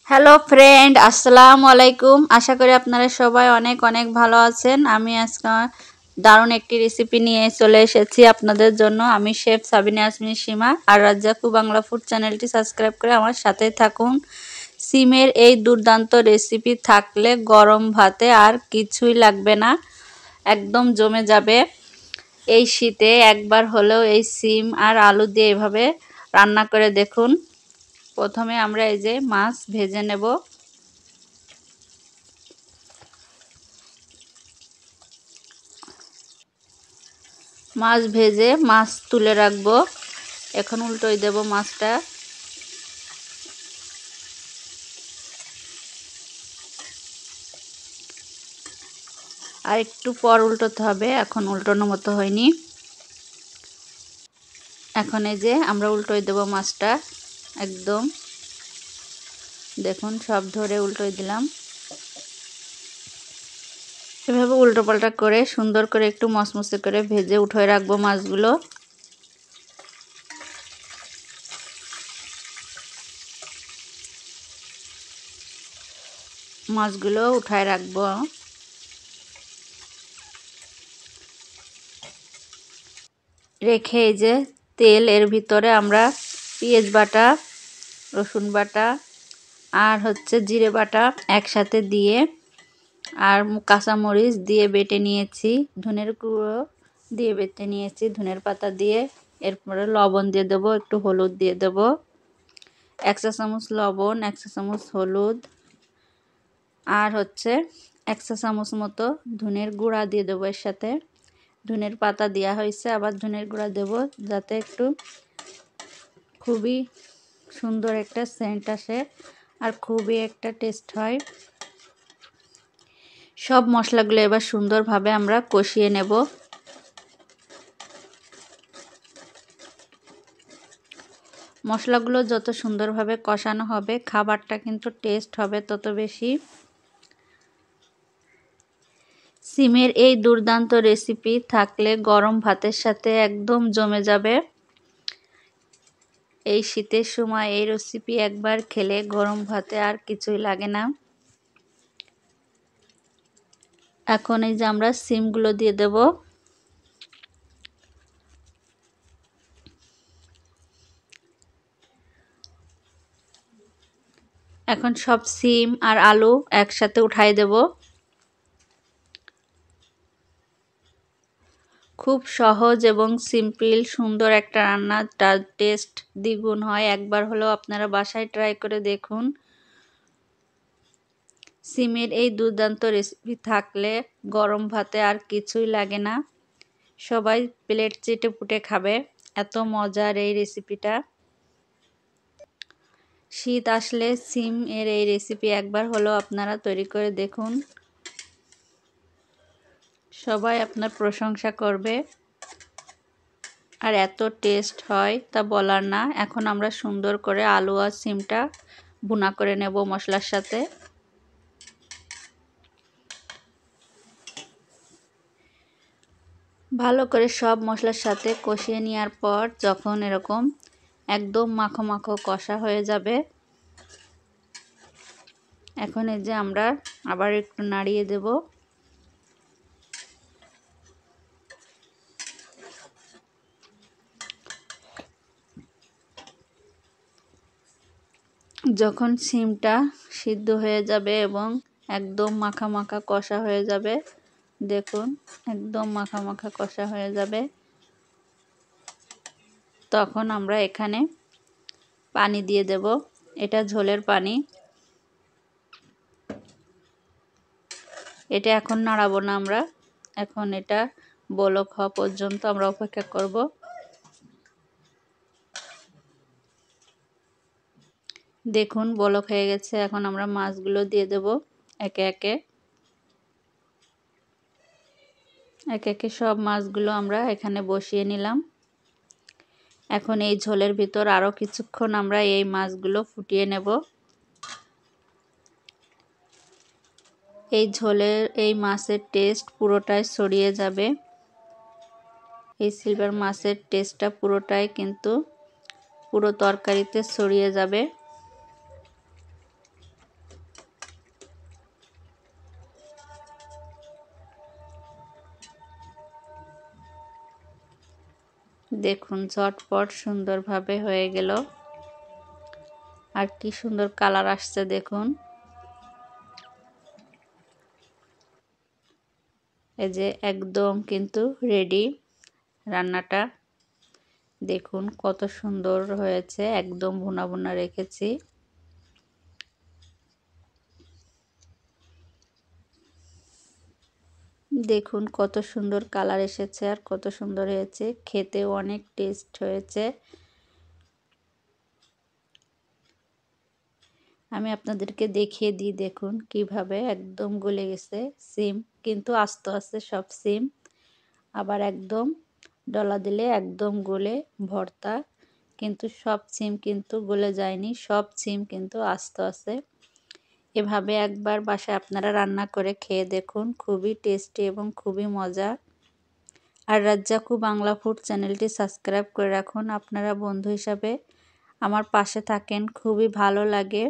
Hello friend, আসসালামু আলাইকুম। আশা করি আপনারা সবাই অনেক অনেক ভালো আছেন। আমি আজকে দারুণ একটি রেসিপি নিয়ে চলে এসেছি আপনাদের জন্য। আমি শেফ সাবিনা ইয়াসমিন সীমা। আর রাজ্জাকু বাংলা ফুড চ্যানেলটি সাবস্ক্রাইব করে আমার সাথেই থাকুন। সিমের এই দুর্দান্ত রেসিপি থাকলে গরম ভাতে আর কিছুই লাগবে না, একদম জমে যাবে। এই শীতে একবার হলেও এই সিম আর আলু দিয়ে এভাবে রান্না করে দেখুন। প্রথমে আমরা এই যে মাছ ভেজে নেব। মাছ ভেজে মাছ তুলে রাখবো। এখন উল্টোই দেব মাছটা। আর একটু পর উল্টোতে হবে, এখন উল্টোনোর মতো হয়নি। এখন এই যে আমরা উল্টোই দেব মাছটা। একদম দেখুন, সব ধরে উল্টোই দিলাম। এভাবে উল্টো পাল্টা করে সুন্দর করে একটু মচমচে করে ভেজে উঠিয়ে রাখবো মাছগুলো। মাছগুলো উঠায় রাখবো। রেখে এই যে তেল, এর ভিতরে আমরা পেঁয়াজ বাটা, রসুন বাটা আর জিরে বাটা একসাথে দিয়ে আর কাঁচামরিচ দিয়ে বেটে নিয়েছি, ধনের গুঁড়ো দিয়ে বেটে নিয়েছি, ধনের পাতা দিয়ে। এরপরে লবণ দিয়ে দেবো, একটু হলুদ দিয়ে দেবো, 1 চা চামচ লবণ, 1 চা চামচ হলুদ আর 1 চা চামচ মতো ধনের গুঁড়া দিয়ে দেবো। এর সাথে ধনের পাতা দেওয়া হয়েছে, আবার ধনের গুঁড়া দেবো যাতে একটু খুবই সুন্দর একটা সেন্ট আসে আর খুবই একটা টেস্ট হয়। সব মশলাগুলো এবার সুন্দরভাবে আমরা কষিয়ে নেব। মশলাগুলো যত সুন্দরভাবে কষানো হবে, খাবারটা কিন্তু টেস্ট হবে তত বেশি। সিমের এই দুর্দান্ত রেসিপি থাকলে গরম ভাতের সাথে একদম জমে যাবে। এই শীতের সময় এই রেসিপি একবার খেলে গরম ভাতে আর কিছুই লাগে না। এখন এই যে আমরা সিমগুলো দিয়ে দেব। এখন সব সিম আর আলু একসাথে উঠাই দেব। খুব সহজ এবং সিম্পল সুন্দর একটা রান্না, তার টেস্ট দ্বিগুণ হয়। একবার হলেও আপনারা বাসায় ট্রাই করে দেখুন। সিমের এই দুর্দান্ত রেসিপি থাকলে গরম ভাতে আর কিছুই লাগে না। সবাই প্লেট চেটে পুটে খাবে, এত মজার এই রেসিপিটা। শীত আসলে সিম এর এই রেসিপি একবার হলেও আপনারা তৈরি করে দেখুন। সবাই আপনার প্রশংসা করবে আর এত টেস্ট হয় তা বলার না। এখন আমরা সুন্দর করে আলু আর সিমটা ভুনা করে নেব মশলার সাথে। ভালো করে সব মশলার সাথে কষিয়ে নেওয়ার পর যখন এরকম একদম মাখো মাখো কষা হয়ে যাবে, এখন এই যে আমরা আবার একটু নাড়িয়ে দেব। যখন সিমটা সিদ্ধ হয়ে যাবে এবং একদম মাখা মাখা কষা হয়ে যাবে, দেখুন একদম মাখা মাখা কষা হয়ে যাবে, তখন আমরা এখানে পানি দিয়ে দেব। এটা ঝোলের পানি। এটা এখন নাড়াবো না আমরা, এখন এটা বলক হওয়া পর্যন্ত আমরা অপেক্ষা করব। দেখুন বলক হয়ে গেছে, এখন আমরা মাছগুলো দিয়ে দেব একে একে। একে একে সব মাছগুলো আমরা এখানে বসিয়ে নিলাম। এখন এই ঝোলের ভিতর আরও কিছুক্ষণ আমরা এই মাছগুলো ফুটিয়ে নেব। এই ঝোলের এই মাছের টেস্ট পুরোটাই ছড়িয়ে যাবে। এই সিলভার মাছের টেস্টটা পুরোটাই কিন্তু পুরো তরকারিতে ছড়িয়ে যাবে। দেখুন ঝটপট সুন্দরভাবে হয়ে গেল। আর কি সুন্দর কালার আসছে দেখুন। এই যে একদম কিন্তু রেডি রান্নাটা। দেখুন কত সুন্দর হয়েছে, একদম ভুনা ভুনা রেখেছি। দেখুন কত সুন্দর কালার এসেছে আর কত সুন্দর হয়েছে, খেতেও অনেক টেস্ট হয়েছে। আমি আপনাদেরকে দেখিয়ে দিই, দেখুন কিভাবে একদম গলে গেছে। সিম কিন্তু আস্ত আছে সব সিম, আবার একদম ডলা দিলে একদম গলে ভর্তা, কিন্তু সব সিম কিন্তু গলে যায়নি, সব সিম কিন্তু আস্ত আছে। এভাবে একবার বাসায় আপনারা রান্না করে খেয়ে দেখুন, খুবই টেস্টি এবং খুবই মজা। আর রাজ্জাকু বাংলা ফুড চ্যানেলটি সাবস্ক্রাইব করে রাখুন, আপনারা বন্ধু হিসাবে আমার পাশে থাকেন, খুবই ভালো লাগে।